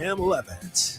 Sam Levitt.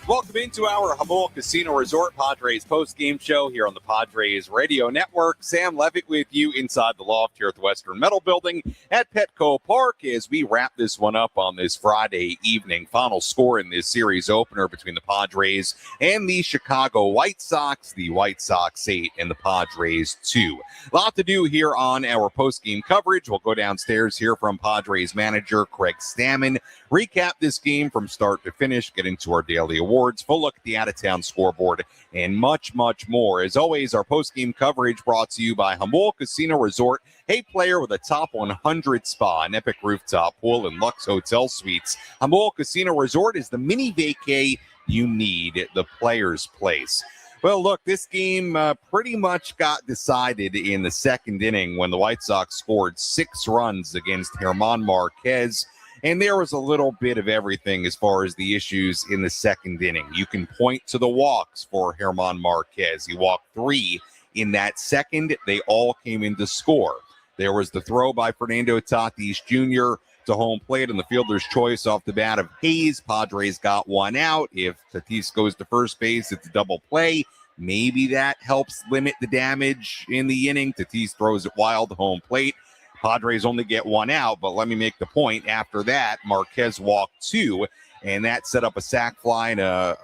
Welcome into our Jamul Casino Resort Padres post-game show here on the Padres Radio Network. Sam Levitt with you inside the loft here at the Western Metal Building at Petco Park as we wrap this one up on this Friday evening. Final score in this series opener between the Padres and the Chicago White Sox. The White Sox 8 and the Padres 2. A lot to do here on our post-game coverage. We'll go downstairs here from Padres manager Craig Stammen, recap this game from start to finish, get into our daily awards, full look at the out-of-town scoreboard, and much, much more. As always, our post-game coverage brought to you by Jamul Casino Resort, a player with a top 100 spa, an epic rooftop pool, and Lux Hotel Suites. Jamul Casino Resort is the mini vacay you need, the player's place. Well, look, this game pretty much got decided in the second inning when the White Sox scored 6 runs against German Marquez. And there was a little bit of everything as far as the issues in the second inning. You can point to the walks for German Marquez. He walked 3 in that second. They all came in to score. There was the throw by Fernando Tatis Jr. to home plate and the fielder's choice off the bat of Hayes. Padres got 1 out. If Tatis goes to first base, it's a double play. Maybe that helps limit the damage in the inning. Tatis throws it wild to home plate. Padres only get 1 out, but let me make the point. After that, Marquez walked 2, and that set up a sac fly and a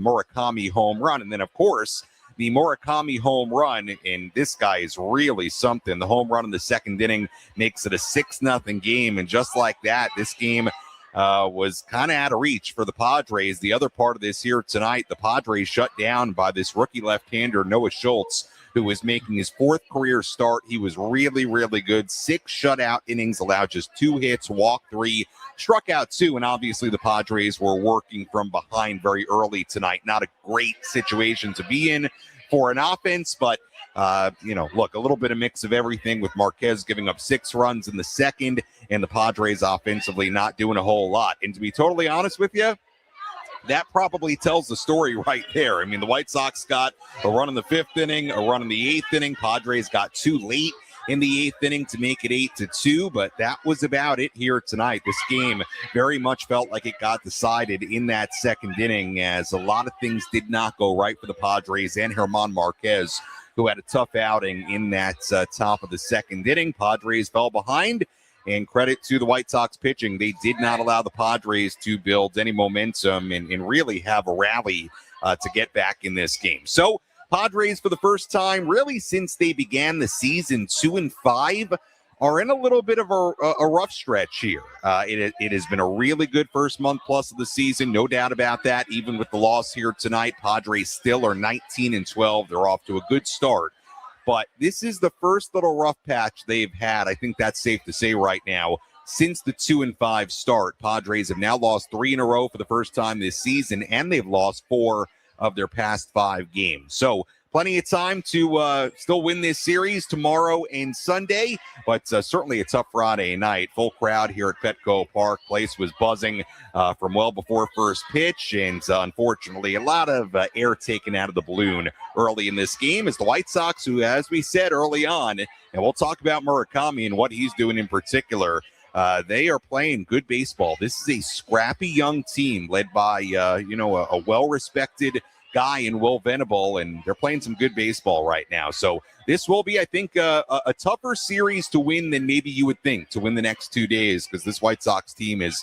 Murakami home run. And then, of course, the Murakami home run, and this guy is really something. The home run in the second inning makes it a 6-0 game, and just like that, this game was kind of out of reach for the Padres. The other part of this here tonight, the Padres shut down by this rookie left-hander, Noah Schultz, who was making his 4th career start. He was really, really good. 6 shutout innings, allowed just 2 hits, walked 3, struck out 2, and obviously the Padres were working from behind very early tonight. Not a great situation to be in for an offense, but look, a little bit of mix of everything with Marquez giving up 6 runs in the second and the Padres offensively not doing a whole lot. And to be totally honest with you, that probably tells the story right there. I mean, the White Sox got a run in the 5th inning, a run in the 8th inning. Padres got 2 late in the 8th inning to make it 8-2, but that was about it here tonight. This game very much felt like it got decided in that second inning as a lot of things did not go right for the Padres and German Marquez, who had a tough outing in that top of the second inning. Padres fell behind. And credit to the White Sox pitching. They did not allow the Padres to build any momentum and really have a rally to get back in this game. So Padres, for the first time, really since they began the season 2-5, are in a little bit of a rough stretch here. It has been a really good first month plus of the season, no doubt about that. Even with the loss here tonight, Padres still are 19-12. They're off to a good start. But this is the first little rough patch they've had. I think that's safe to say right now. Since the 2-5 start, Padres have now lost 3 in a row for the first time this season, and they've lost 4 of their past 5 games. So plenty of time to still win this series tomorrow and Sunday, but certainly a tough Friday night. Full crowd here at Petco Park. Place was buzzing from well before first pitch, and unfortunately a lot of air taken out of the balloon early in this game as the White Sox, who, as we said early on, and we'll talk about Murakami and what he's doing in particular, they are playing good baseball. This is a scrappy young team led by, a well-respected guy in Will Venable, and they're playing some good baseball right now. So this will be, I think, a tougher series to win than maybe you would think to win the next 2 days, because this White Sox team is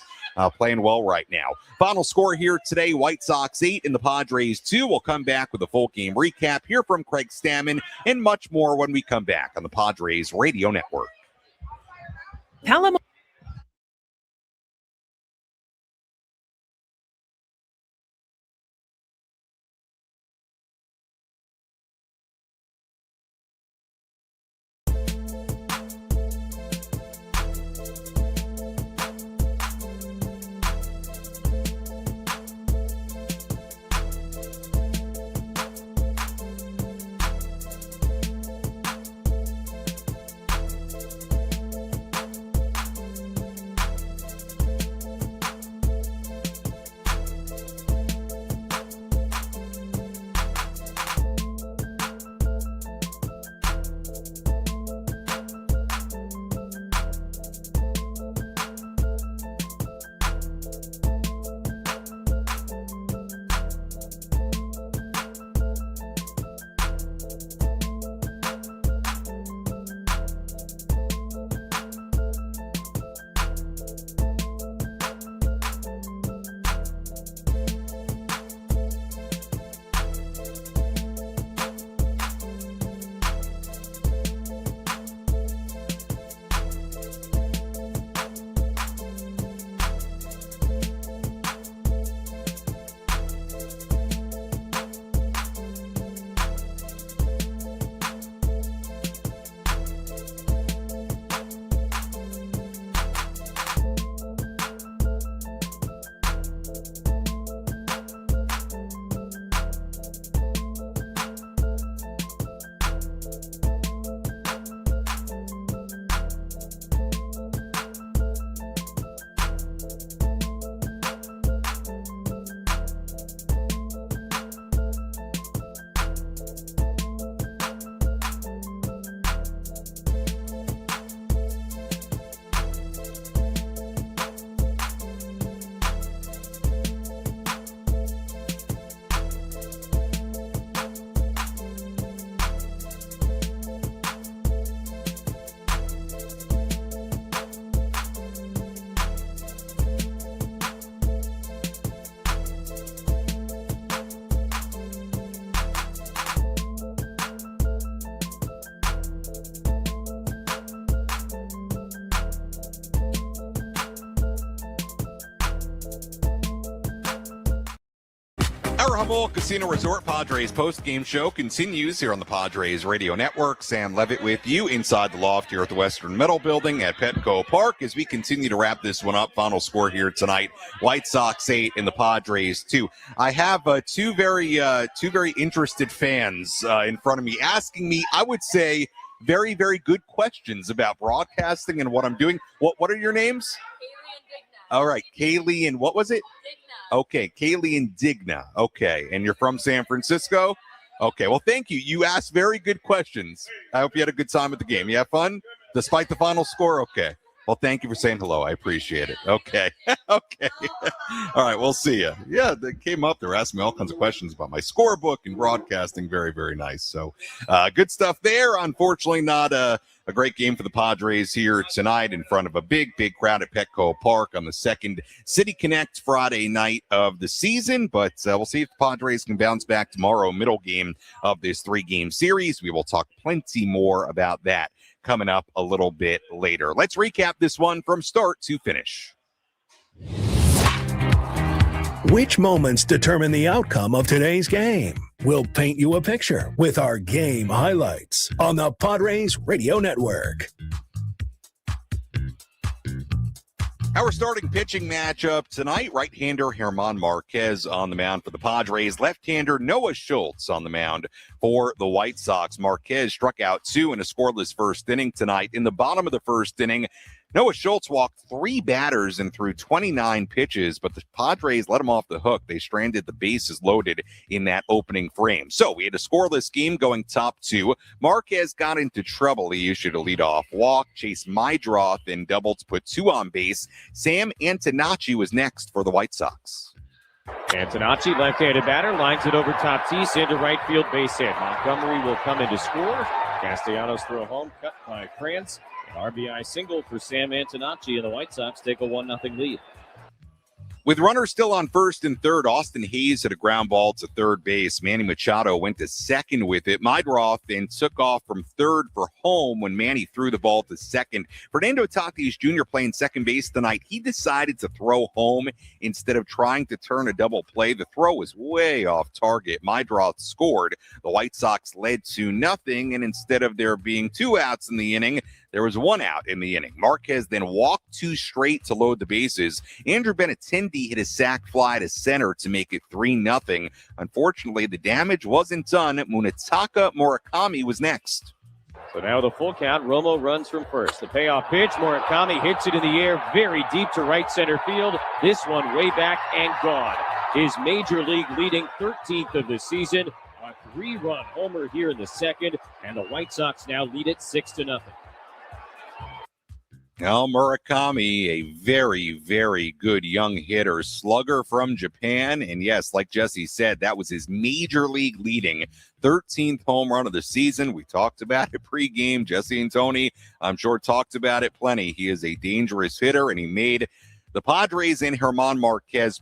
playing well right now. Final score here today, White Sox 8 and the Padres 2. We'll come back with a full game recap, hear from Craig Stammen, and much more when we come back on the Padres Radio Network. Our Jamul Casino Resort Padres post-game show continues here on the Padres Radio Network. Sam Levitt with you inside the loft here at the Western Metal Building at Petco Park as we continue to wrap this one up. Final score here tonight, White Sox 8 and the Padres 2. I have two very interested fans in front of me asking me, I would say, very, very good questions about broadcasting and what I'm doing. What are your names? Kaylee and Digna. All right, Kaylee and what was it? Digna. Okay, Kaylee and Digna. Okay, and you're from San Francisco? Okay, well, thank you. You asked very good questions. I hope you had a good time at the game. You have fun? Despite the final score? Okay. Well, thank you for saying hello. I appreciate it. Okay. Okay. All right, we'll see you. Yeah, they came up. They were asking me all kinds of questions about my scorebook and broadcasting. Very, very nice. So good stuff there. Unfortunately, not a great game for the Padres here tonight in front of a big, big crowd at Petco Park on the second City Connect Friday night of the season. But we'll see if the Padres can bounce back tomorrow, middle game of this 3-game series. We will talk plenty more about that coming up a little bit later. Let's recap this one from start to finish. Which moments determine the outcome of today's game? We'll paint you a picture with our game highlights on the Padres Radio Network. Our starting pitching matchup tonight, right-hander German Marquez on the mound for the Padres, left-hander Noah Schultz on the mound for the White Sox. Marquez struck out 2 in a scoreless first inning tonight. In the bottom of the first inning, Noah Schultz walked 3 batters and threw 29 pitches, but the Padres let him off the hook. They stranded the bases loaded in that opening frame. So we had a scoreless game going top 2. Marquez got into trouble. He issued a leadoff walk. Chase Mydroth then doubled to put 2 on base. Sam Antonacci was next for the White Sox. Antonacci, left-handed batter, lines it over Tatis into right field, base hit. Montgomery will come in to score. Castellanos throw home, cut by Krantz. RBI single for Sam Antonacci, and the White Sox take a 1-0 lead. With runners still on first and third, Austin Hayes hit a ground ball to third base. Manny Machado went to second with it. Mydroth then took off from third for home when Manny threw the ball to second. Fernando Tatis Jr. playing second base tonight. He decided to throw home instead of trying to turn a double play. The throw was way off target. Mydroth scored. The White Sox led 2-0, and instead of there being 2 outs in the inning, there was 1 out in the inning. Marquez then walked 2 straight to load the bases. Andrew Benintendi hit a sac fly to center to make it 3-0. Unfortunately, the damage wasn't done. Munetaka Murakami was next. So now the full count. Romo runs from first. The payoff pitch. Murakami hits it in the air very deep to right center field. This one way back and gone. His major league leading 13th of the season. A 3-run homer here in the second. And the White Sox now lead it 6-0. Now Murakami, a very, very good young hitter, slugger from Japan. And yes, like Jesse said, that was his major league leading 13th home run of the season. We talked about it pregame. Jesse and Tony, I'm sure, talked about it plenty. He is a dangerous hitter, and he made the Padres and German Marquez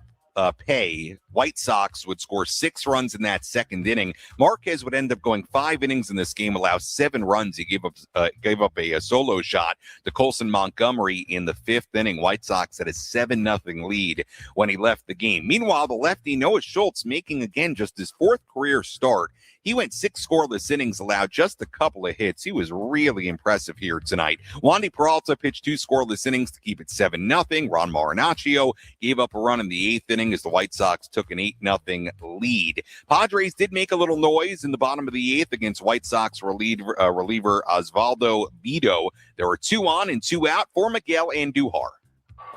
pay. White Sox would score 6 runs in that second inning. Marquez would end up going 5 innings in this game, allow 7 runs. He gave up a solo shot to Colson Montgomery in the 5th inning. White Sox had a 7-0 lead when he left the game. Meanwhile, the lefty Noah Schultz making again just his 4th career start. He went 6 scoreless innings, allowed just a couple of hits. He was really impressive here tonight. Wandy Peralta pitched 2 scoreless innings to keep it 7-0. Ron Marinaccio gave up a run in the 8th inning as the White Sox took an 8-0 lead. Padres did make a little noise in the bottom of the 8th against White Sox reliever Osvaldo Bido. There were 2 on and 2 out for Miguel Andujar.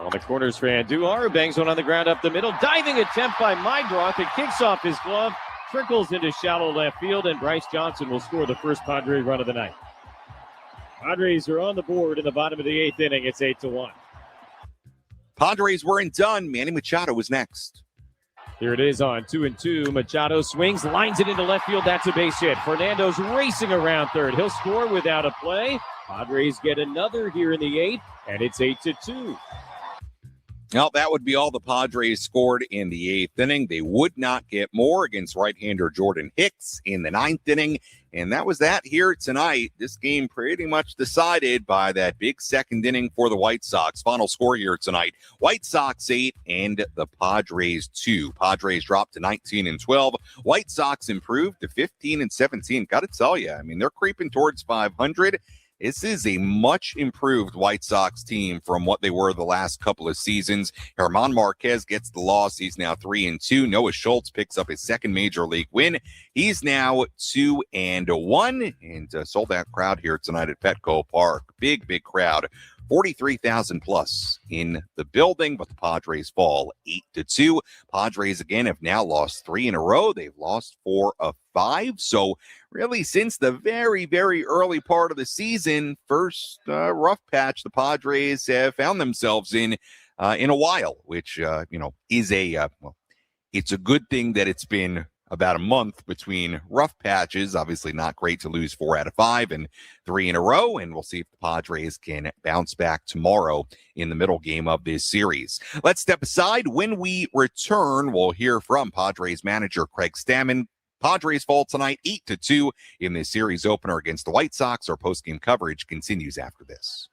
On the corners for Andujar, who bangs one on the ground up the middle. Diving attempt by Mydroth. It kicks off his glove. Trickles into shallow left field, and Bryce Johnson will score the first Padre run of the night. Padres are on the board in the bottom of the 8th inning. It's 8-1. Padres weren't done. Manny Machado was next. Here it is on 2-2. Machado swings, lines it into left field. That's a base hit. Fernando's racing around third. He'll score without a play. Padres get another here in the 8th, and it's 8-2. Well, that would be all the Padres scored in the 8th inning. They would not get more against right-hander Jordan Hicks in the 9th inning. And that was that here tonight. This game pretty much decided by that big 2nd inning for the White Sox. Final score here tonight, White Sox 8 and the Padres 2. Padres dropped to 19-12. White Sox improved to 15-17. Got to tell you, I mean, they're creeping towards 500. This is a much improved White Sox team from what they were the last couple of seasons. German Marquez gets the loss. He's now 3-2. Noah Schultz picks up his 2nd major league win. He's now 2-1 and sold out crowd here tonight at Petco Park. Big crowd. 43,000 plus in the building, but the Padres fall 8-2. Padres again have now lost 3 in a row. They've lost 4 of 5. So really, since the very early part of the season, first rough patch the Padres have found themselves in a while, which is it's a good thing that it's been about a month between rough patches. Obviously not great to lose 4 out of 5 and 3 in a row, and we'll see if the Padres can bounce back tomorrow in the middle game of this series. Let's step aside. When we return, we'll hear from Padres manager Craig Stammen. Padres fall tonight 8-2 in this series opener against the White Sox. Our postgame coverage continues after this.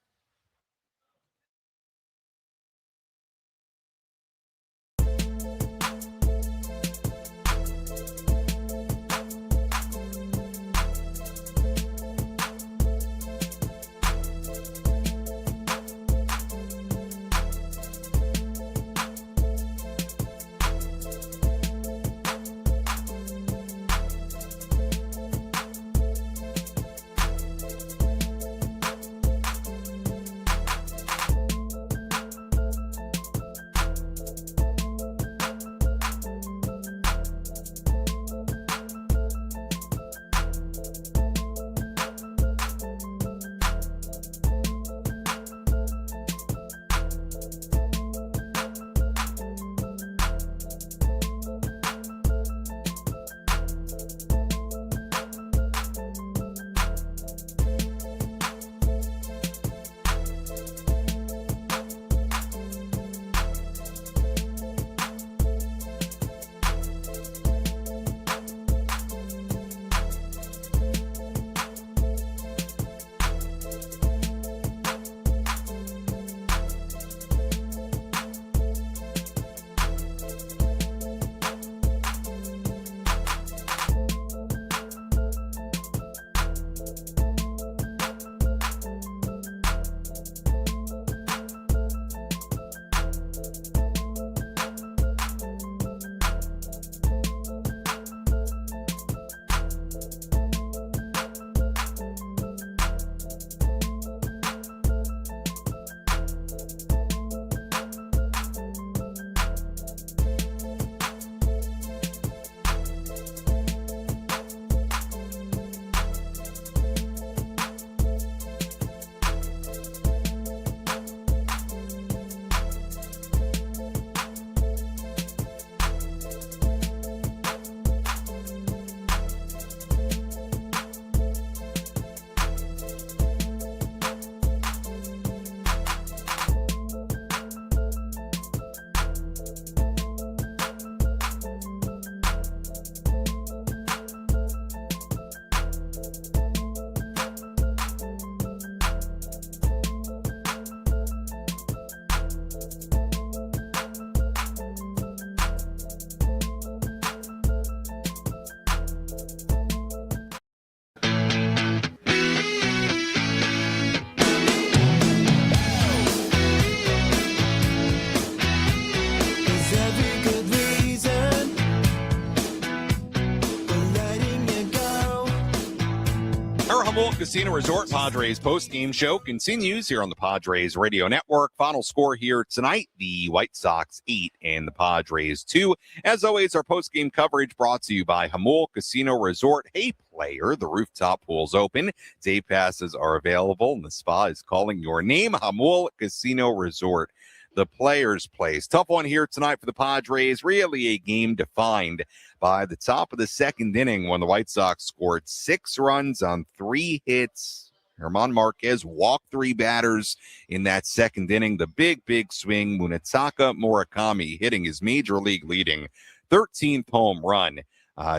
Jamul Casino Resort Padres post-game show continues here on the Padres Radio Network. Final score here tonight, the White Sox 8 and the Padres 2. As always, our post-game coverage brought to you by Jamul Casino Resort. Hey, player, the rooftop pool's open. Day passes are available, and the spa is calling your name. Jamul Casino Resort, the players' place. Tough one here tonight for the Padres. Really a game defined by the top of the 2nd inning when the White Sox scored 6 runs on 3 hits. German Marquez walked 3 batters in that second inning. The big swing. Munetaka Murakami hitting his major league leading 13th home run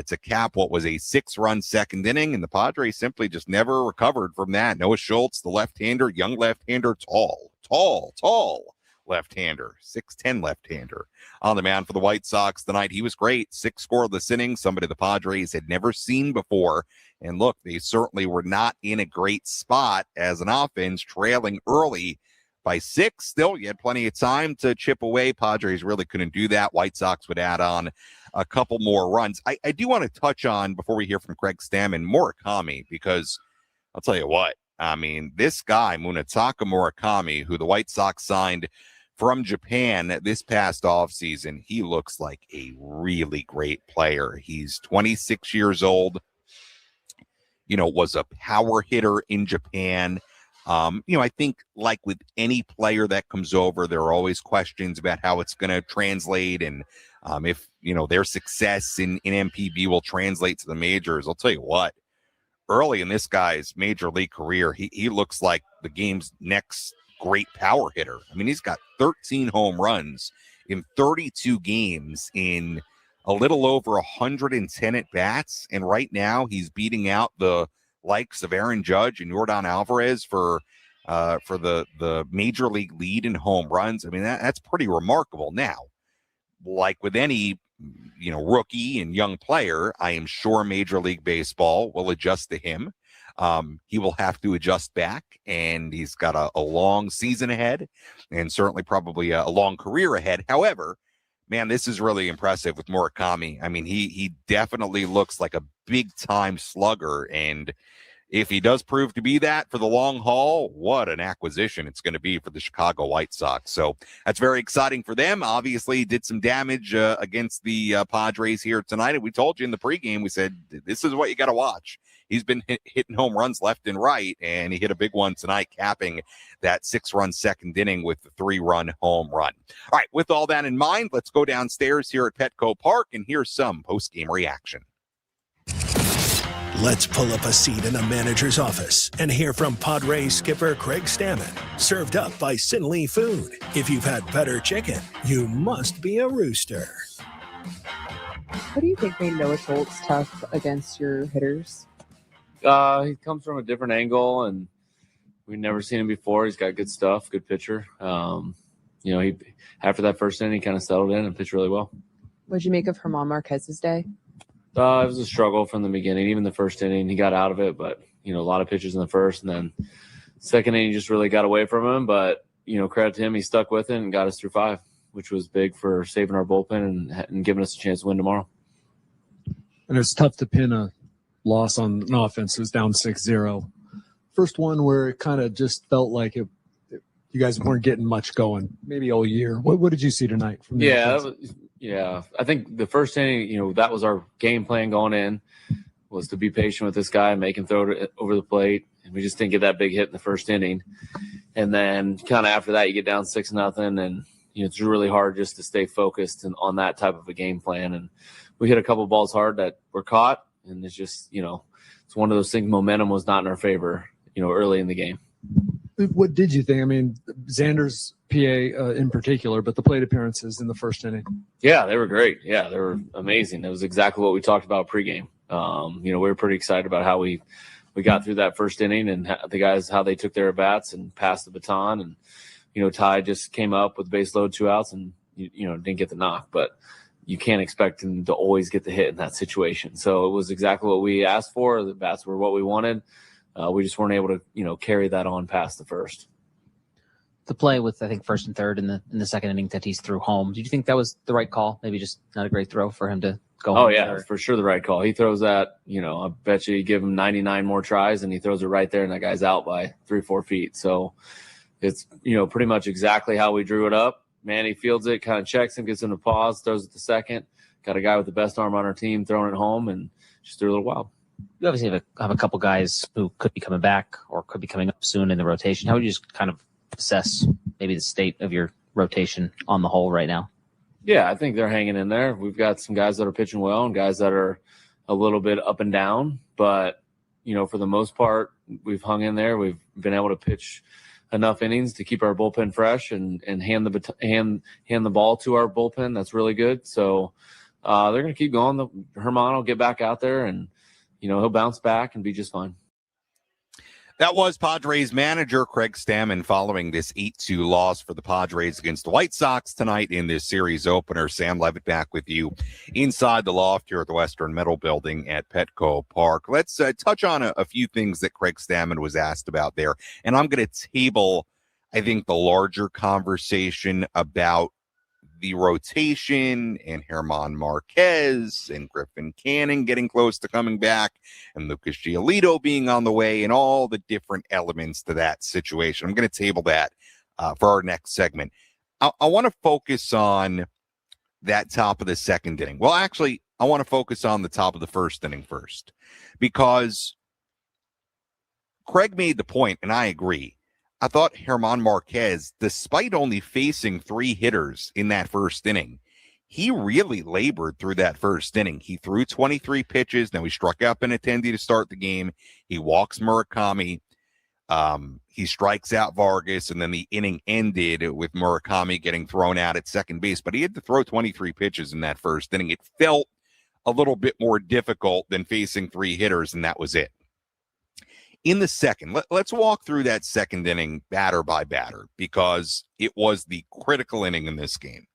to cap what was a 6-run second inning, and the Padres simply just never recovered from that. Noah Schultz, the left-hander, young left-hander, tall left-hander, 6'10" left-hander on the mound for the White Sox tonight. He was great. 6 scoreless innings, somebody the Padres had never seen before. And look, they certainly were not in a great spot as an offense, trailing early by 6. Still, you had plenty of time to chip away. Padres really couldn't do that. White Sox would add on a couple more runs. I do want to touch on, before we hear from Craig Stammen, Murakami, because I'll tell you what, I mean, this guy, Munetaka Murakami, who the White Sox signed from Japan this past offseason, he looks like a really great player. He's 26 years old, was a power hitter in Japan. I think like with any player that comes over, there are always questions about how it's going to translate and if, their success in MPB will translate to the majors. I'll tell you what, early in this guy's major league career, he looks like the game's next great power hitter. I mean, he's got 13 home runs in 32 games in a little over 110 at bats. And right now he's beating out the likes of Aaron Judge and Yordan Alvarez for the major league lead in home runs. I mean, that's pretty remarkable. Now, like with any, rookie and young player, I am sure Major League Baseball will adjust to him. He will have to adjust back, and he's got a long season ahead and certainly probably a long career ahead. However, man, this is really impressive with Murakami. I mean, he definitely looks like a big-time slugger, and if he does prove to be that for the long haul, what an acquisition it's going to be for the Chicago White Sox. So that's very exciting for them. Obviously, did some damage against the Padres here tonight, and we told you in the pregame, we said, this is what you got to watch. He's been hitting home runs left and right, and he hit a big one tonight, capping that 6-run second inning with the 3-run home run. All right, with all that in mind, let's go downstairs here at Petco Park and hear some post-game reaction. Let's pull up a seat in the manager's office and hear from Padres skipper Craig Stammen. Served up by Sinley Food. If you've had better chicken, you must be a rooster. What do you think made Noah Schultz tough against your hitters? He comes from a different angle, and we've never seen him before. He's got good stuff, good pitcher. He after that first inning, he kind of settled in and pitched really well. What did you make of German Marquez's day? It was a struggle from the beginning. Even the first inning, he got out of it, but, a lot of pitches in the first, and then second inning just really got away from him. But, credit to him, he stuck with it and got us through 5, which was big for saving our bullpen and giving us a chance to win tomorrow. And it's tough to pin a loss on an offense. It was down 6-0. First one where it kind of just felt like you guys weren't getting much going, maybe all year. What did you see tonight from the offense? I think the first inning, that was our game plan going in, was to be patient with this guy, make him throw it over the plate. And we just didn't get that big hit in the first inning. And then kind of after that, you get down 6-0, and it's really hard just to stay focused on that type of a game plan. And we hit a couple balls hard that were caught, and it's just, it's one of those things. Momentum was not in our favor, early in the game. What did you think? I mean, Xander's PA in particular, but the plate appearances in the first inning. Yeah, they were great. Yeah, they were amazing. It was exactly what we talked about pregame. We were pretty excited about how we got through that first inning and the guys, how they took their at-bats and passed the baton. And, Ty just came up with base load, 2 outs, and, didn't get the knock. But you can't expect him to always get the hit in that situation. So it was exactly what we asked for. The bats were what we wanted. We just weren't able to, carry that on past the first. The play with, I think, first and third in the second inning that he's threw home. Did you think that was the right call? Maybe just not a great throw for him to go home? Oh, yeah, for sure the right call. He throws that, I bet you give him 99 more tries, and he throws it right there, and that guy's out by 3-4 feet. So it's, pretty much exactly how we drew it up. Manny fields it, kind of checks him, gets him to pause, throws it to second. Got a guy with the best arm on our team throwing it home, and just threw a little wild. You obviously have a couple guys who could be coming back or could be coming up soon in the rotation. How would you just kind of assess maybe the state of your rotation on the whole right now? Yeah, I think they're hanging in there. We've got some guys that are pitching well and guys that are a little bit up and down, but for the most part, we've hung in there. We've been able to pitch enough innings to keep our bullpen fresh and hand the ball to our bullpen. That's really good. So they're going to keep going. Herman will get back out there, and he'll bounce back and be just fine. That was Padres manager Craig Stammen following this 8-2 loss for the Padres against the White Sox tonight in this series opener. Sam Levitt back with you inside the loft here at the Western Metal Building at Petco Park. Let's touch on a few things that Craig Stammen was asked about there. And I'm going to table, I think, the larger conversation about the rotation and German Marquez and Griffin Canning getting close to coming back and Lucas Giolito being on the way and all the different elements to that situation. I'm going to table that for our next segment. I want to focus on that top of the second inning. Well, actually, I want to focus on the top of the first inning first, because Craig made the point, and I agree. I thought German Marquez, despite only facing 3 hitters in that first inning, he really labored through that first inning. He threw 23 pitches. Now he struck out Benintendi to start the game. He walks Murakami. He strikes out Vargas, and then the inning ended with Murakami getting thrown out at second base. But he had to throw 23 pitches in that first inning. It felt a little bit more difficult than facing 3 hitters, and that was it. In the second, let's walk through that second inning batter by batter, because it was the critical inning in this game.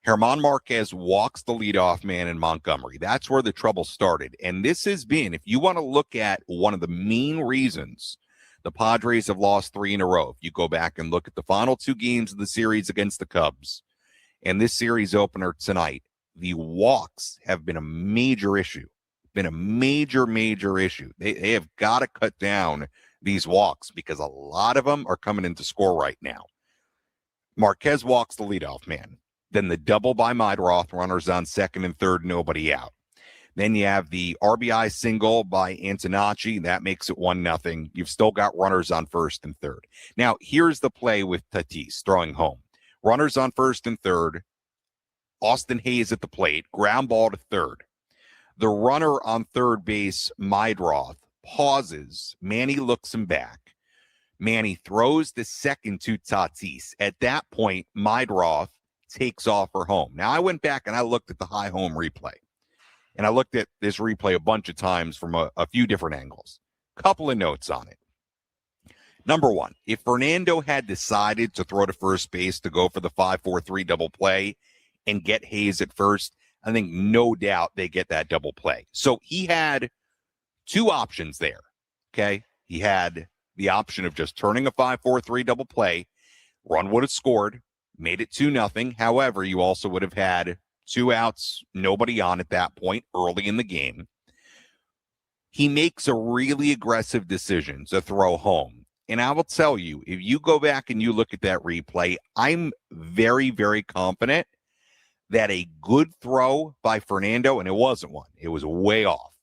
German Marquez walks the leadoff man in Montgomery. That's where the trouble started. And this has been, if you want to look at one of the main reasons the Padres have lost 3 in a row, if you go back and look at the final 2 games of the series against the Cubs and this series opener tonight, the walks have been a major issue. Been a major issue. They have got to cut down these walks, because a lot of them are coming into score right now. Marquez walks the leadoff man. Then the double by Meidroth, runners on second and third, nobody out. Then you have the RBI single by Antonacci. That makes it 1-0. You've still got runners on first and third. Now, here's the play with Tatis throwing home. Runners on first and third. Austin Hayes at the plate. Ground ball to third. The runner on third base, Meidroth, pauses. Manny looks him back. Manny throws the second to Tatis. At that point, Meidroth takes off for home. Now, I went back and I looked at the high home replay. And I looked at this replay a bunch of times from a few different angles. Couple of notes on it. Number one, if Fernando had decided to throw to first base to go for the 5-4-3 double play and get Hayes at first, I think no doubt they get that double play. So he had 2 options there, okay? He had the option of just turning a 5-4-3 double play. Run would have scored, made it 2-0. However, you also would have had 2 outs, nobody on at that point early in the game. He makes a really aggressive decision to throw home. And I will tell you, if you go back and you look at that replay, I'm very, very confident that a good throw by Fernando, and it wasn't one, it was way off,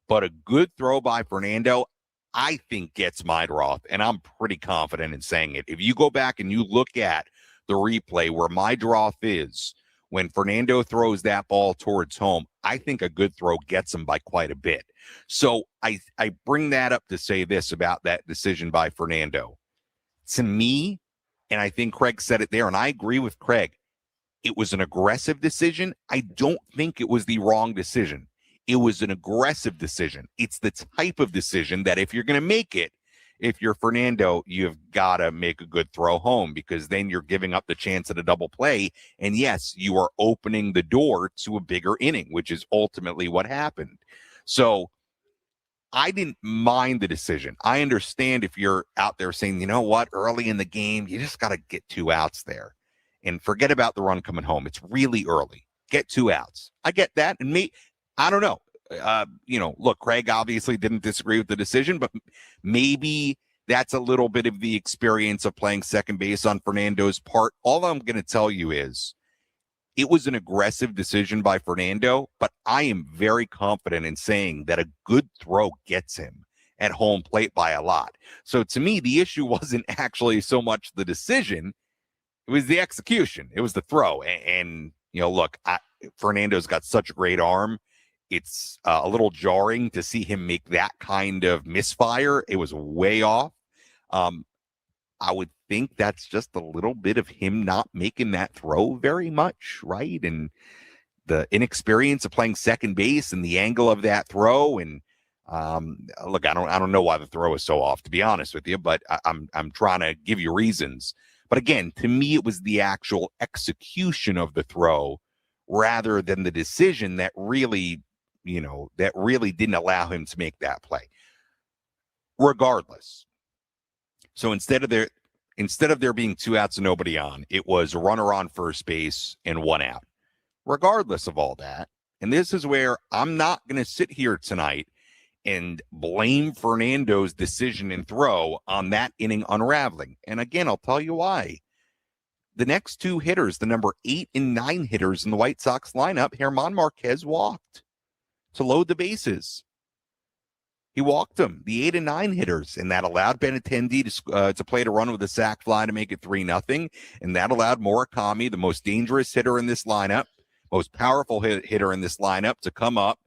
but a good throw by Fernando, I think gets Meidroth, and I'm pretty confident in saying it. If you go back and you look at the replay where Meidroth is when Fernando throws that ball towards home, I think a good throw gets him by quite a bit. So I bring that up to say this about that decision by Fernando. To me, and I think Craig said it there, and I agree with Craig, it was an aggressive decision. I don't think it was the wrong decision. It was an aggressive decision. It's the type of decision that if you're going to make it, if you're Fernando, you've got to make a good throw home, because then you're giving up the chance at a double play. And yes, you are opening the door to a bigger inning, which is ultimately what happened. So I didn't mind the decision. I understand if you're out there saying, you know what, early in the game, you just got to get 2 outs there. And forget about the run coming home. It's really early. Get 2 outs. I get that. And I don't know. Look, Craig obviously didn't disagree with the decision, but maybe that's a little bit of the experience of playing second base on Fernando's part. All I'm going to tell you is it was an aggressive decision by Fernando, but I am very confident in saying that a good throw gets him at home plate by a lot. So to me, the issue wasn't actually so much the decision. It was the execution. It was the throw. And look, Fernando's got such a great arm. it's a little jarring to see him make that kind of misfire. It was way off. I would think that's just a little bit of him not making that throw very much, right? And the inexperience of playing second base and the angle of that throw. And look, I don't know why the throw is so off, to be honest with you, but I'm trying to give you reasons. But again, to me, it was the actual execution of the throw rather than the decision that really, that really didn't allow him to make that play. Regardless. So instead of there being 2 outs and nobody on, it was a runner on first base and 1 out. Regardless of all that, and this is where I'm not going to sit here tonight and blame Fernando's decision and throw on that inning unraveling. And again, I'll tell you why. The next 2 hitters, the number 8 and 9 hitters in the White Sox lineup, German Marquez walked to load the bases. He walked them, the 8 and 9 hitters, and that allowed Benintendi to play to run with a sac fly to make it 3-0, and that allowed Murakami, the most dangerous hitter in this lineup, most powerful hitter in this lineup, to come up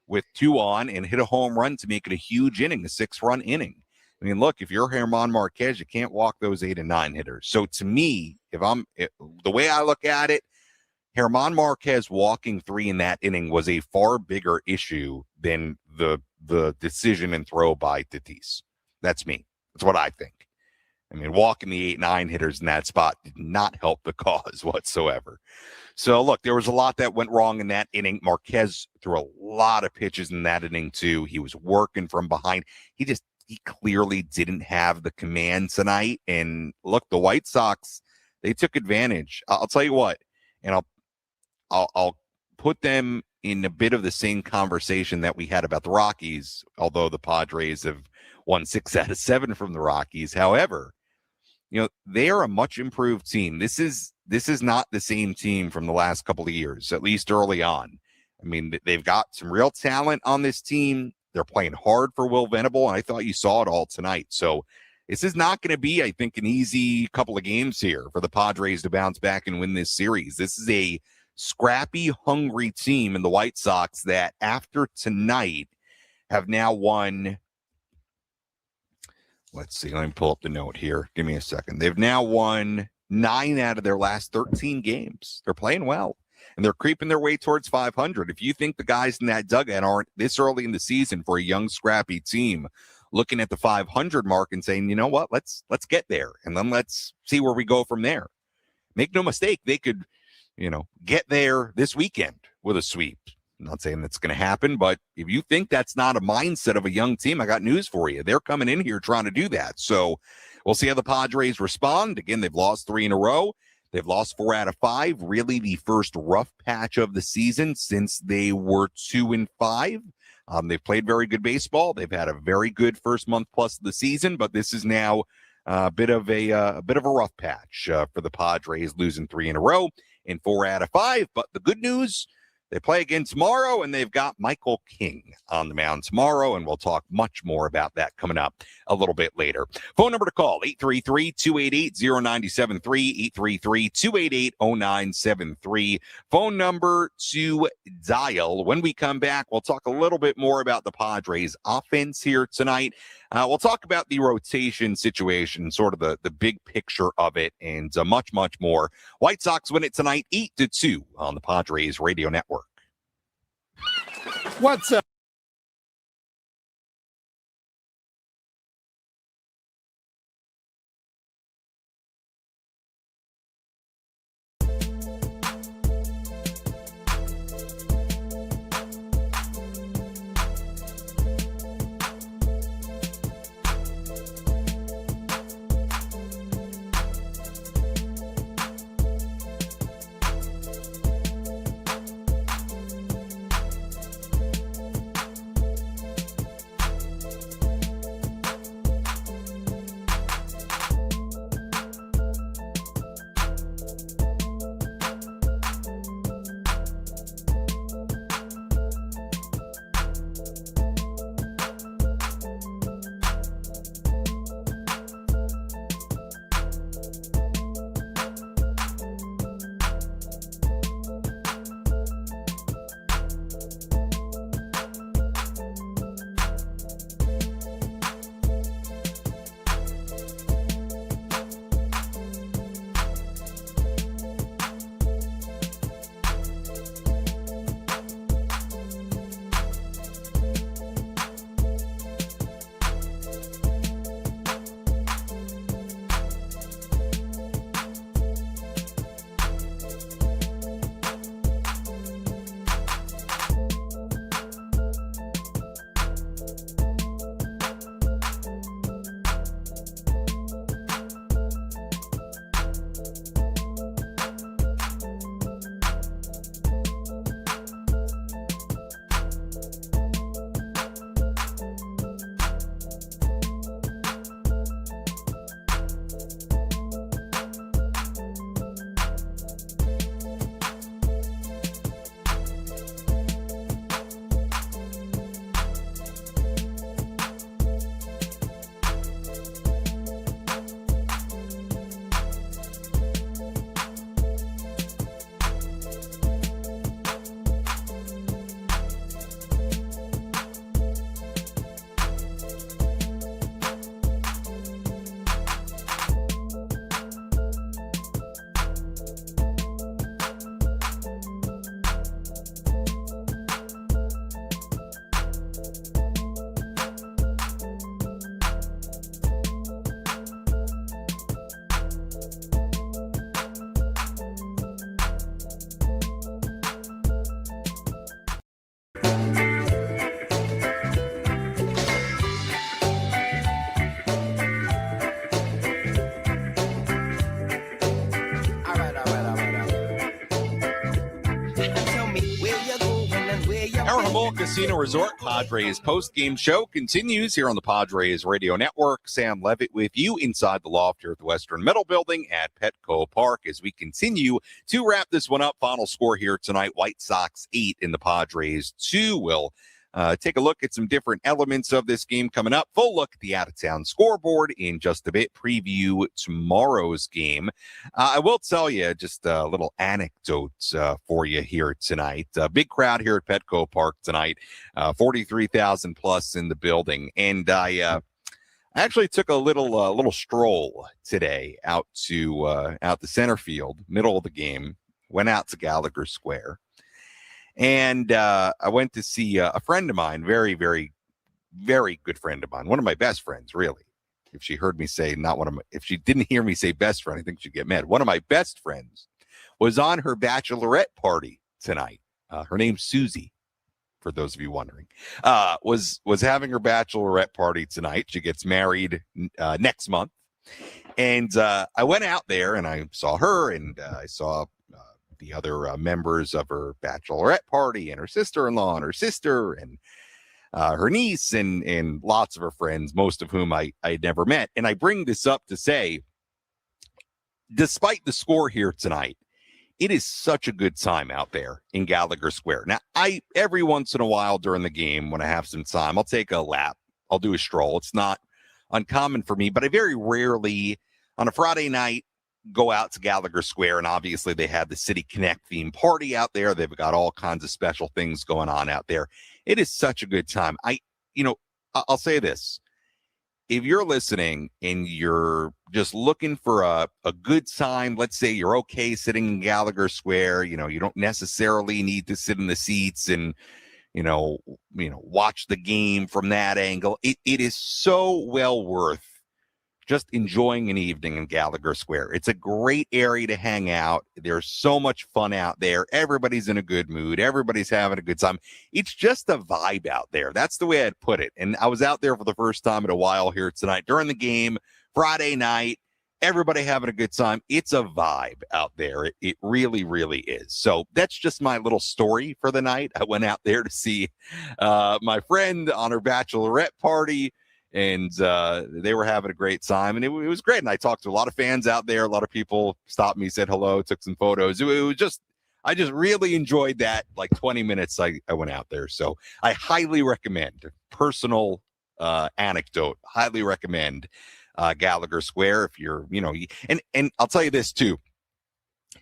with 2 on and hit a home run to make it a huge inning, a 6-run inning. I mean, look, if you're German Marquez, you can't walk those 8 and 9 hitters. So to me, the way I look at it, German Marquez walking 3 in that inning was a far bigger issue than the decision and throw by Tatis. That's me. That's what I think. I mean, walking the 8-9 hitters in that spot did not help the cause whatsoever. So, look, there was a lot that went wrong in that inning. Marquez threw a lot of pitches in that inning, too. He was working from behind. He clearly didn't have the command tonight. And, look, the White Sox, they took advantage. I'll tell you what, and I'll put them in a bit of the same conversation that we had about the Rockies, although the Padres have won 6 out of 7 from the Rockies. However, they are a much improved team. This is not the same team from the last couple of years, at least early on. I mean, they've got some real talent on this team. They're playing hard for Will Venable, and I thought you saw it all tonight. So this is not going to be, I think, an easy couple of games here for the Padres to bounce back and win this series. This is a scrappy, hungry team in the White Sox that after tonight have now won. Let's see. Let me pull up the note here. Give me a second. They've now won 9 out of their last 13 games. They're playing well, and they're creeping their way towards 500. If you think the guys in that dugout aren't this early in the season for a young, scrappy team looking at the 500 mark and saying, you know what, let's get there, and then let's see where we go from there. Make no mistake, they could get there this weekend with a sweep. I'm not saying that's going to happen, but if you think that's not a mindset of a young team, I got news for you. They're coming in here trying to do that. So we'll see how the Padres respond. Again, they've lost 3 in a row. They've lost 4 out of 5. Really the first rough patch of the season since they were 2-5. They've played very good baseball. They've had a very good first month plus of the season, but this is now a bit of a rough patch for the Padres, losing 3 in a row. In 4 out of 5. But the good news, they play again tomorrow, and they've got Michael King on the mound tomorrow, and we'll talk much more about that coming up a little bit later. Phone number to call, 833-288-0973, 833-288-0973. Phone number to dial. When we come back, we'll talk a little bit more about the Padres offense here tonight. We'll talk about the rotation situation, sort of the big picture of it, and much, much more. White Sox win it tonight, 8-2 on the Padres Radio Network. What's up? Jamul Casino Resort Padres post-game show continues here on the Padres Radio Network. Sam Levitt with you inside the loft here at the Western Metal Building at Petco Park as we continue to wrap this one up. Final score here tonight, White Sox 8 and the Padres 2. We'll take a look at some different elements of this game coming up. Full look at the out-of-town scoreboard in just a bit. Preview tomorrow's game. I will tell you just a little anecdote for you here tonight. A big crowd here at Petco Park tonight, 43,000 plus in the building. And I actually took a little stroll today out to center field, middle of the game. Went out to Gallagher Square. And I went to see a friend of mine, very, very, very good friend of mine, one of my best friends, really. If she heard me say if she didn't hear me say best friend, I think she'd get mad. One of my best friends was on her bachelorette party tonight. Her name's Susie, for those of you wondering. Was having her bachelorette party tonight. She gets married next month. And I went out there and I saw her and I saw the other members of her bachelorette party and her sister-in-law and her sister and her niece and lots of her friends, most of whom I had never met. And I bring this up to say, despite the score here tonight, it is such a good time out there in Gallagher Square. Now, every once in a while during the game, when I have some time, I'll take a lap. I'll do a stroll. It's not uncommon for me, but I very rarely on a Friday night go out to Gallagher Square, and obviously they have the City Connect theme party out there. They've got all kinds of special things going on out there. It is such a good time. I'll say this. If you're listening and you're just looking for a good time, let's say you're okay sitting in Gallagher Square, you don't necessarily need to sit in the seats and, watch the game from that angle. It is so well worth just enjoying an evening in Gallagher Square. It's a great area to hang out. There's so much fun out there. Everybody's in a good mood. Everybody's having a good time. It's just a vibe out there. That's the way I'd put it. And I was out there for the first time in a while here tonight during the game, Friday night. Everybody having a good time. It's a vibe out there. It really, really is. So that's just my little story for the night. I went out there to see my friend on her bachelorette party. And they were having a great time, and it was great. And I talked to a lot of fans out there. A lot of people stopped me, said hello, took some photos. It was just, I just really enjoyed that. Like 20 minutes I went out there. So I highly recommend, personal anecdote, highly recommend Gallagher Square if you're, and I'll tell you this too.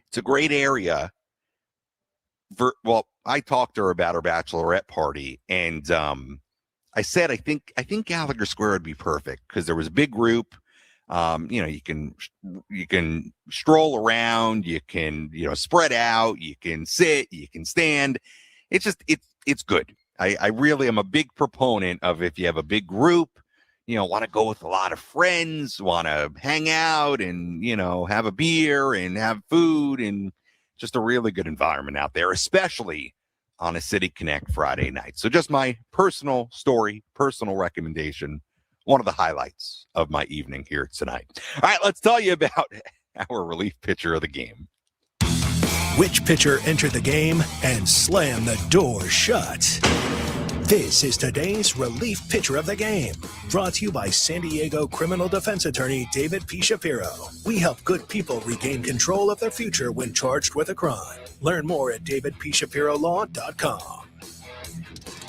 It's a great area. I talked to her about her bachelorette party, and I said, I think Gallagher Square would be perfect because there was a big group. You can stroll around, you can, spread out, you can sit, you can stand. It's just, it's good. I really am a big proponent of if you have a big group, want to go with a lot of friends, want to hang out and, have a beer and have food and just a really good environment out there, especially on a City Connect Friday night. So just my personal story, personal recommendation, one of the highlights of my evening here tonight. All right, let's tell you about our relief pitcher of the game. Which pitcher entered the game and slammed the door shut? This is today's relief pitcher of the game, brought to you by San Diego criminal defense attorney David P. Shapiro. We help good people regain control of their future when charged with a crime. Learn more at davidpshapirolaw.com.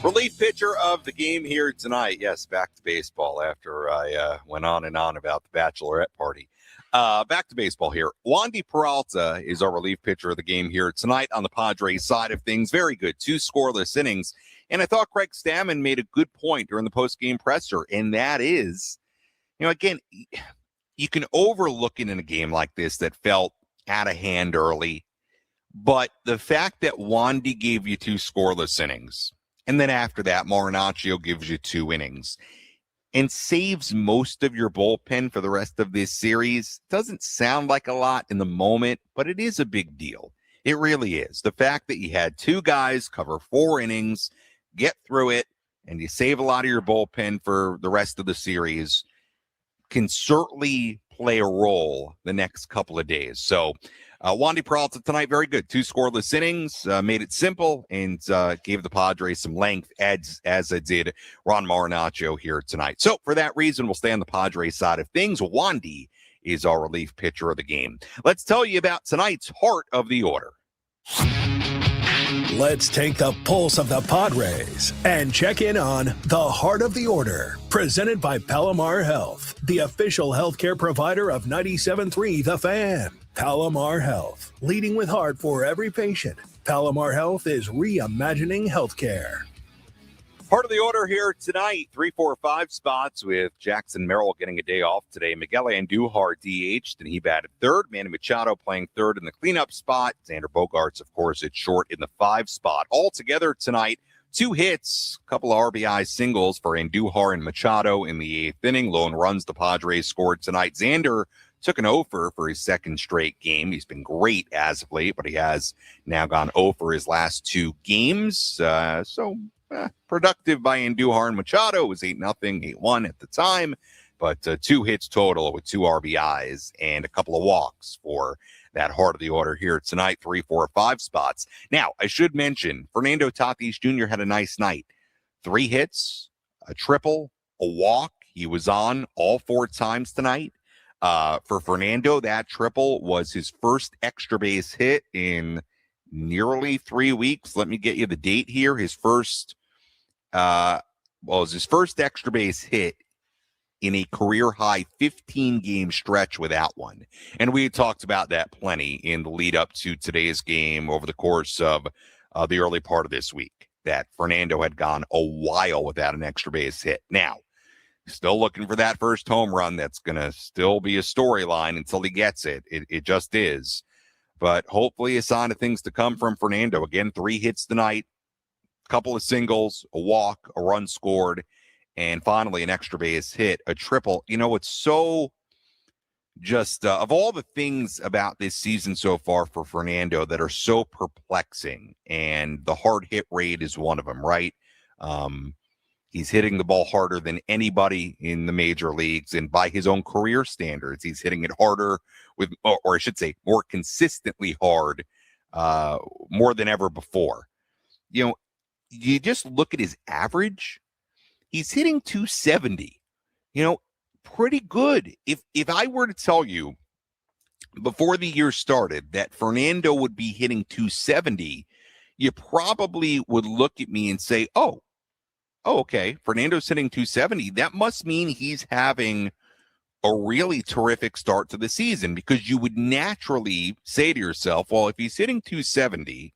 Relief pitcher of the game here tonight. Yes, back to baseball after I went on and on about the bachelorette party. Back to baseball here. Wandy Peralta is our relief pitcher of the game here tonight on the Padres side of things. Very good. 2 scoreless innings. And I thought Craig Stammen made a good point during the post-game presser, and that is, again, you can overlook it in a game like this that felt out of hand early, but the fact that Wandy gave you 2 scoreless innings, and then after that, Marinaccio gives you 2 innings, and saves most of your bullpen for the rest of this series, doesn't sound like a lot in the moment, but it is a big deal. It really is. The fact that you had 2 guys cover 4 innings, get through it, and you save a lot of your bullpen for the rest of the series can certainly play a role the next couple of days. So Wandy Peralta tonight, very good. 2 scoreless innings, made it simple, and gave the Padres some length, as it did Ron Marinaccio here tonight. So for that reason, we'll stay on the Padres side of things. Wandy is our relief pitcher of the game. Let's tell you about tonight's heart of the order. Let's take the pulse of the Padres and check in on the Heart of the Order, presented by Palomar Health, the official healthcare provider of 97.3 The Fan. Palomar Health, leading with heart for every patient. Palomar Health is reimagining healthcare. Part of the order here tonight, 3, 4, 5 spots with Jackson Merrill getting a day off today. Miguel Andujar DH'd, and he batted third. Manny Machado playing third in the cleanup spot. Xander Bogaerts, of course, at short in the 5 spot. All together tonight, 2 hits, a couple of RBI singles for Andujar and Machado in the 8th inning. Lone runs the Padres scored tonight. Xander took an 0 for his second straight game. He's been great as of late, but he has now gone 0 for his last 2 games. Productive by Andujar and Machado. It was 8-0, 8-1 at the time, but 2 hits total with 2 RBIs and a couple of walks for that heart of the order here tonight, 3, 4, 5 spots. Now, I should mention, Fernando Tatis Jr. had a nice night. 3 hits, a triple, a walk. He was on all 4 times tonight. For Fernando, that triple was his first extra base hit in nearly 3 weeks. Let me get you the date here. His first it was his first extra base hit in a career high 15-game stretch without one. And we had talked about that plenty in the lead up to today's game over the course of the early part of this week, that Fernando had gone a while without an extra base hit. Now, still looking for that first home run. That's going to still be a storyline until he gets it. It just is. But hopefully a sign of things to come from Fernando. Again, 3 hits tonight, a couple of singles, a walk, a run scored, and finally an extra base hit, a triple. You know, it's so just of all the things about this season so far for Fernando that are so perplexing, and the hard hit rate is one of them, right? He's hitting the ball harder than anybody in the major leagues, and by his own career standards, he's hitting it harder with, or I should say, more consistently hard, more than ever before. You know, you just look at his average. He's hitting 270. You know, pretty good. If I were to tell you before the year started that Fernando would be hitting 270, you probably would look at me and say, oh, okay, Fernando's hitting 270. That must mean he's having a really terrific start to the season, because you would naturally say to yourself, well, if he's hitting 270,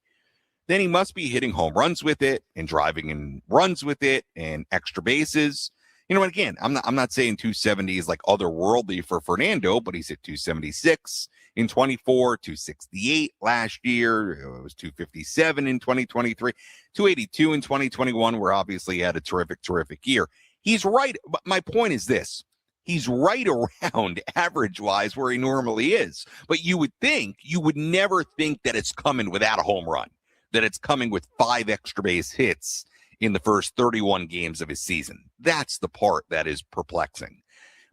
then he must be hitting home runs with it and driving in runs with it and extra bases. You know, and again, I'm not saying 270 is like otherworldly for Fernando, but he's hit 276 in 24, 268 last year. It was 257 in 2023, 282 in 2021, where obviously he had a terrific year. He's right. But my point is this. He's right around average-wise where he normally is. But you would never think that it's coming without a home run, that it's coming with 5 extra base hits in the first 31 games of his season. That's the part that is perplexing.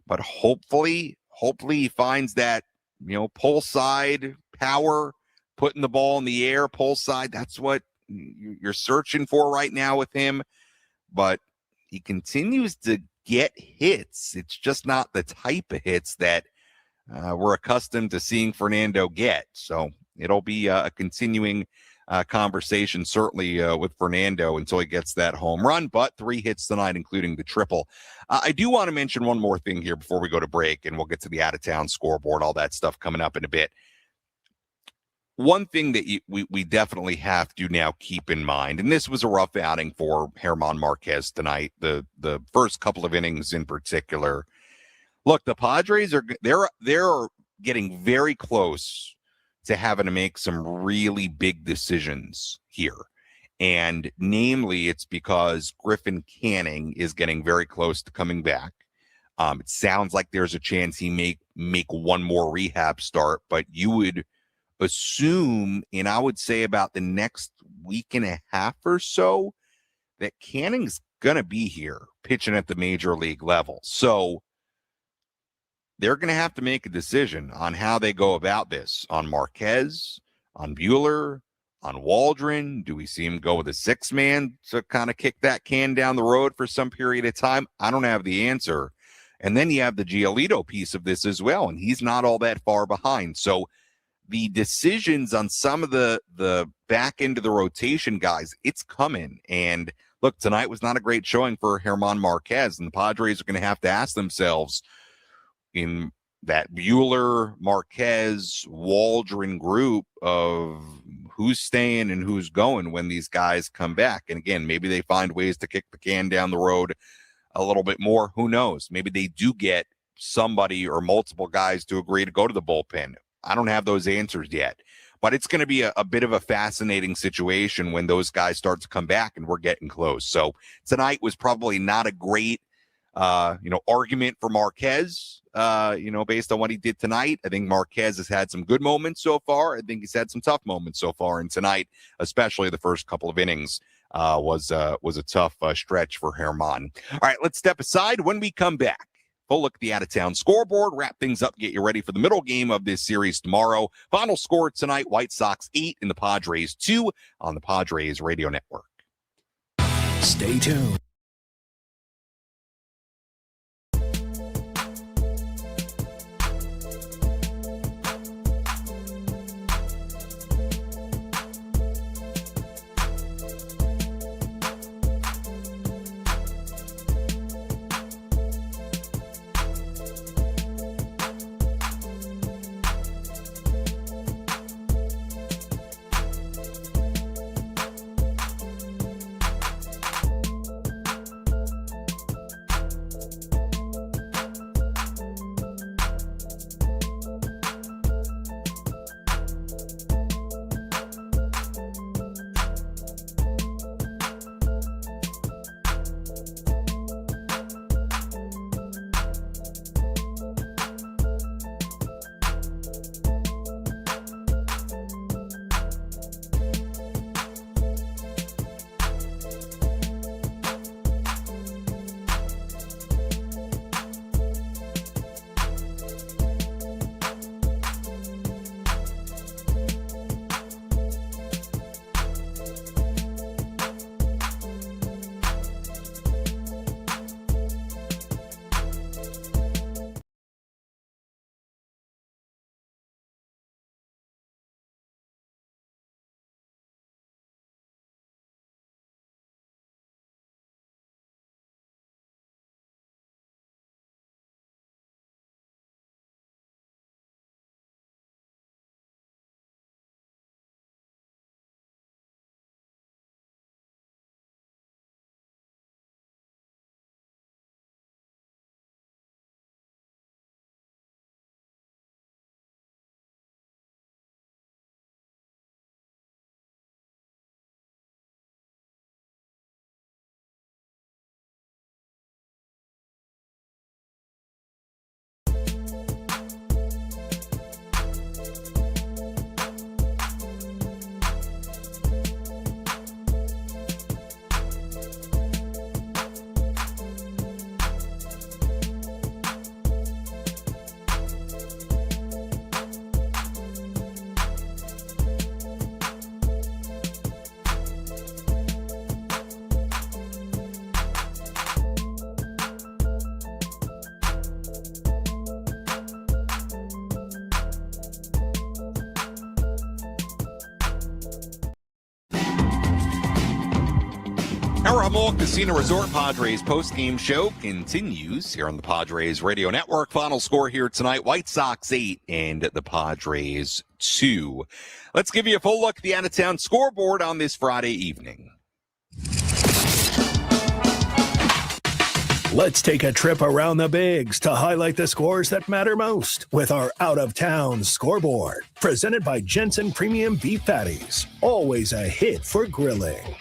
But hopefully he finds that, you know, pull side power, putting the ball in the air, pull side. That's what you're searching for right now with him. But he continues to get hits. It's just not the type of hits that we're accustomed to seeing Fernando get. So it'll be a continuing conversation, certainly with Fernando, until he gets that home run. But 3 hits tonight, including the triple. I do want to mention one more thing here before we go to break, and we'll get to the out-of-town scoreboard, all that stuff coming up in a bit. One thing that we definitely have to now keep in mind, and this was a rough outing for Germán Marquez tonight, the first couple of innings in particular. Look, the Padres they're getting very close to having to make some really big decisions here. And namely, it's because Griffin Canning is getting very close to coming back. It sounds like there's a chance he may make one more rehab start, but you would assume, and I would say about the next week and a half or so, that Canning's going to be here pitching at the major league level. So they're going to have to make a decision on how they go about this. On Marquez, on Buehler, on Waldron. Do we see him go with a 6-man to kind of kick that can down the road for some period of time? I don't have the answer. And then you have the Giolito piece of this as well, and he's not all that far behind. So the decisions on some of the back end of the rotation guys, it's coming. And look, tonight was not a great showing for Germán Marquez, and the Padres are going to have to ask themselves in that Buehler, Marquez, Waldron group of who's staying and who's going when these guys come back. And again, maybe they find ways to kick the can down the road a little bit more. Who knows? Maybe they do get somebody or multiple guys to agree to go to the bullpen. I don't have those answers yet, but it's going to be a bit of a fascinating situation when those guys start to come back and we're getting close. So tonight was probably not a great, argument for Marquez, based on what he did tonight. I think Marquez has had some good moments so far. I think he's had some tough moments so far. And tonight, especially the first couple of innings, was a tough stretch for Germán. All right, let's step aside. When we come back, we'll look at the out-of-town scoreboard, wrap things up, get you ready for the middle game of this series tomorrow. Final score tonight, White Sox 8 and the Padres 2 on the Padres Radio Network. Stay tuned. Our Jamul Casino Resort Padres post-game show continues here on the Padres Radio Network. Final score here tonight, White Sox 8 and the Padres 2. Let's give you a full look at the out-of-town scoreboard on this Friday evening. Let's take a trip around the bigs to highlight the scores that matter most with our out-of-town scoreboard. Presented by Jensen Premium Beef Patties. Always a hit for grilling.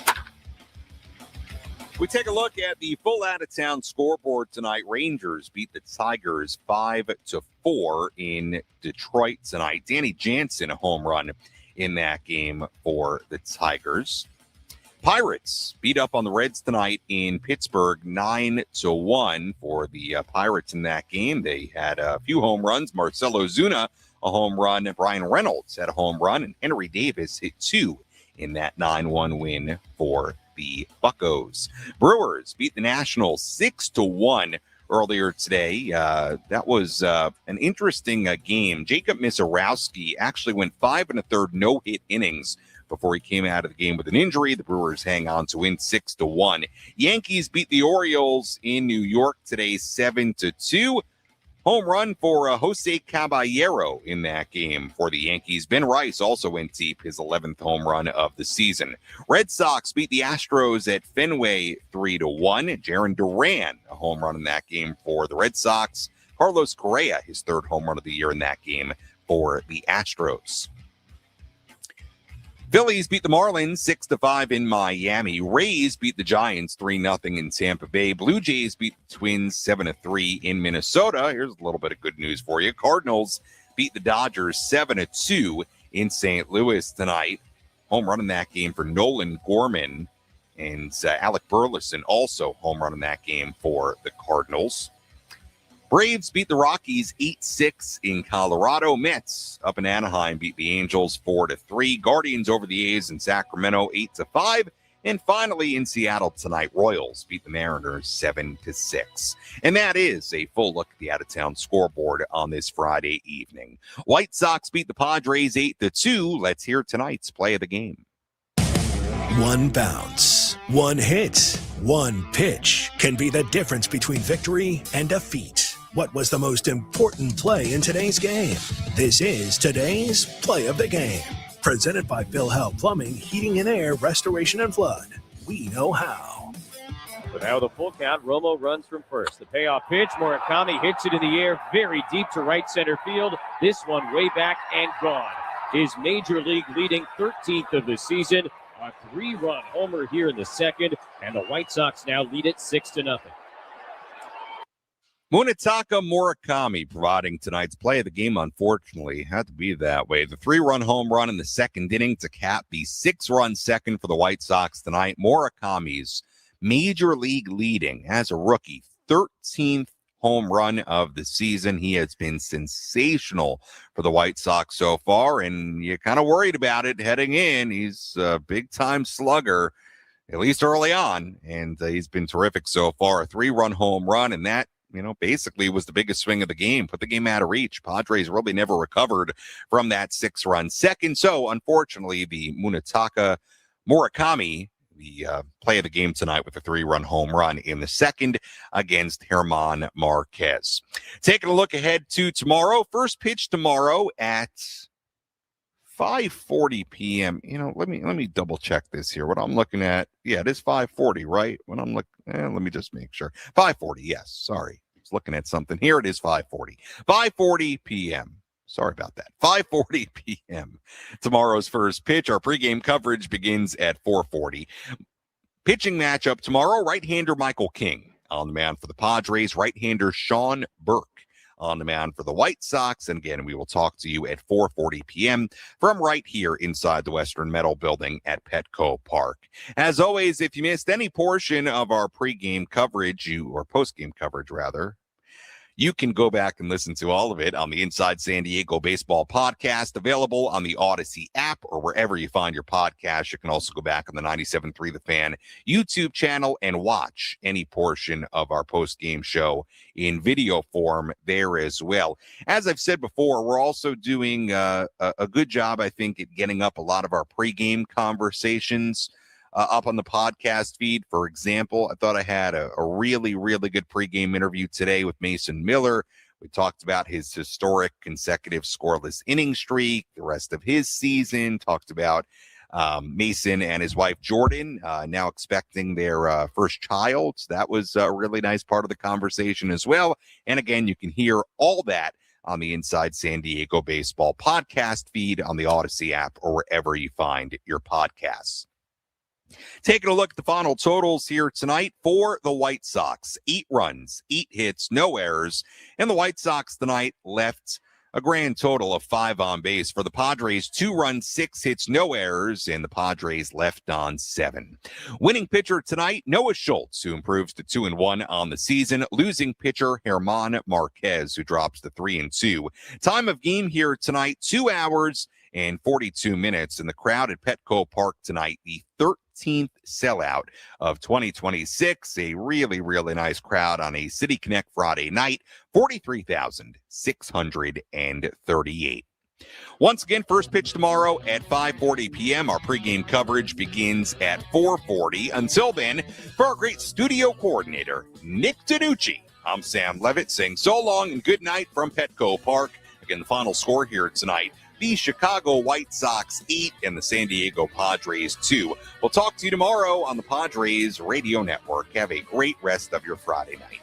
We take a look at the full out-of-town scoreboard tonight. Rangers beat the Tigers 5-4 in Detroit tonight. Danny Jansen, a home run in that game for the Tigers. Pirates beat up on the Reds tonight in Pittsburgh 9-1 for the Pirates in that game. They had a few home runs. Marcelo Zuna, a home run. Brian Reynolds had a home run. And Henry Davis hit 2 in that 9-1 win for the Buccos. Brewers beat the Nationals 6-1 earlier today. That was an interesting game. Jacob Misarowski actually went 5 1/3 no-hit innings before he came out of the game with an injury. The Brewers hang on to win 6-1. Yankees beat the Orioles in New York today 7-2. Home run for Jose Caballero in that game for the Yankees. Ben Rice also went deep, his 11th home run of the season. Red Sox beat the Astros at Fenway 3-1. Jarren Duran, a home run in that game for the Red Sox. Carlos Correa, his 3rd home run of the year in that game for the Astros. Phillies beat the Marlins 6-5 in Miami. Rays beat the Giants 3-0 in Tampa Bay. Blue Jays beat the Twins 7-3 in Minnesota. Here's a little bit of good news for you. Cardinals beat the Dodgers 7-2 in St. Louis tonight. Home run in that game for Nolan Gorman, and Alec Burleson also home run in that game for the Cardinals. Braves beat the Rockies 8-6 in Colorado. Mets up in Anaheim beat the Angels 4-3. Guardians over the A's in Sacramento 8-5. And finally in Seattle tonight, Royals beat the Mariners 7-6. And that is a full look at the out-of-town scoreboard on this Friday evening. White Sox beat the Padres 8-2. Let's hear tonight's play of the game. One bounce, one hit, one pitch can be the difference between victory and defeat. What was the most important play in today's game? This is today's Play of the Game. Presented by Phil Howe Plumbing, Heating and Air, Restoration and Flood. We know how. But now the full count, Romo runs from first. The payoff pitch, Murakami hits it in the air very deep to right center field. This one way back and gone. His major league leading 13th of the season. A 3-run homer here in the second, and the White Sox now lead it 6-0. Munetaka Murakami providing tonight's play of the game. Unfortunately, had to be that way. The 3-run home run in the second inning to cap the 6-run second for the White Sox tonight. Murakami's major league leading as a rookie 13th home run of the season. He has been sensational for the White Sox so far, and you're kind of worried about it heading in. He's a big-time slugger, at least early on, and he's been terrific so far. A 3-run home run, and that basically was the biggest swing of the game. Put the game out of reach. Padres really never recovered from that 6-run second. So, unfortunately, the Munetaka Murakami, the play of the game tonight with a 3-run home run in the second against German Marquez. Taking a look ahead to tomorrow. First pitch tomorrow at 5:40 p.m. Let me double check this here. What I'm looking at, yeah, it is 5:40, right? When I'm looking, let me just make sure. 5:40, yes. Sorry, I was looking at something here. It is 5:40. 5:40 p.m. Sorry about that. 5:40 p.m. Tomorrow's first pitch. Our pregame coverage begins at 4:40. Pitching matchup tomorrow: right-hander Michael King on the mound for the Padres. Right-hander Sean Burke on the mound for the White Sox. And again, we will talk to you at 4:40 p.m. from right here inside the Western Metal Building at Petco Park. As always, if you missed any portion of our pregame coverage, or postgame coverage rather, you can go back and listen to all of it on the Inside San Diego Baseball podcast, available on the Odyssey app or wherever you find your podcast. You can also go back on the 97.3 The Fan YouTube channel and watch any portion of our post-game show in video form there as well. As I've said before, we're also doing a good job, I think, at getting up a lot of our pregame conversations up on the podcast feed. For example, I thought I had a really, really good pregame interview today with Mason Miller. We talked about his historic consecutive scoreless inning streak, the rest of his season, talked about Mason and his wife Jordan now expecting their first child. So that was a really nice part of the conversation as well. And again, you can hear all that on the Inside San Diego Baseball podcast feed on the Odyssey app or wherever you find your podcasts. Taking a look at the final totals here tonight for the White Sox: 8 runs, 8 hits, no errors. And the White Sox tonight left A grand total of 5 on base for the Padres, 2 runs, 6 hits, no errors, and the Padres left on 7. Winning pitcher tonight, Noah Schultz, who improves to 2-1 on the season. Losing pitcher, German Marquez, who drops to 3-2. Time of game here tonight, 2 hours and 42 minutes in the crowd at Petco Park tonight. The 13th sellout of 2026. A really, really nice crowd on a City Connect Friday night. 43,638. Once again, first pitch tomorrow at 5:40 p.m. Our pregame coverage begins at 4:40. Until then, for our great studio coordinator, Nick Danucci, I'm Sam Levitt saying so long and good night from Petco Park. Again, the final score here tonight, the Chicago White Sox 8 and the San Diego Padres 2. We'll talk to you tomorrow on the Padres Radio Network. Have a great rest of your Friday night.